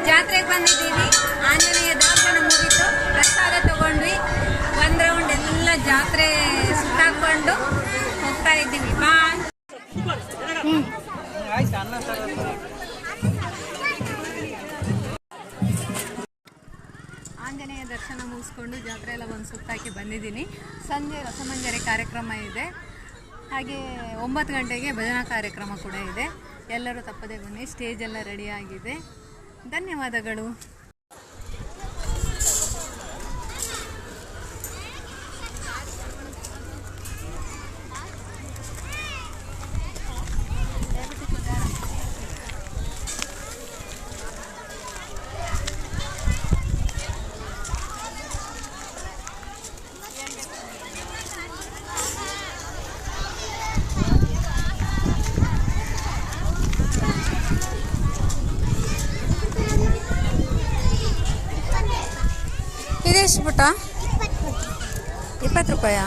ಜಾತ್ರೆಗೆ ಬಂದಿದ್ದೀವಿ. ಆಂಜನೇಯ ದರ್ಶನ ಮುಗಿತು, ಪ್ರಸಾದ ತಗೊಂಡ್ವಿ, ಒಂದ್ ರೌಂಡ್ ಎಲ್ಲ ಜಾತ್ರೆ ಸುತ್ತಾಕೊಂಡು ಹೋಗ್ತಾ ಇದ್ದೀವಿ. ಬಾಯ್. ಆಂಜನೇಯ ದರ್ಶನ ಮುಗಿಸ್ಕೊಂಡು ಜಾತ್ರೆ ಎಲ್ಲ ಒಂದು ಸುತ್ತಾಕಿ ಬಂದಿದ್ದೀನಿ. ಸಂಜೆ ರಸಮಂಜರಿ ಕಾರ್ಯಕ್ರಮ ಇದೆ, ಹಾಗೆ 9 ಗಂಟೆಗೆ ಭಜನಾ ಕಾರ್ಯಕ್ರಮ ಕೂಡ ಇದೆ. ಎಲ್ಲರೂ ತಪ್ಪದೇ ಬನ್ನಿ. ಸ್ಟೇಜ್ ಎಲ್ಲ ರೆಡಿಯಾಗಿದೆ. ಧನ್ಯವಾದಗಳು. ಇದೆಷ್ಟು ಪುಟ್ಟ? 20 ರೂಪಾಯಾ?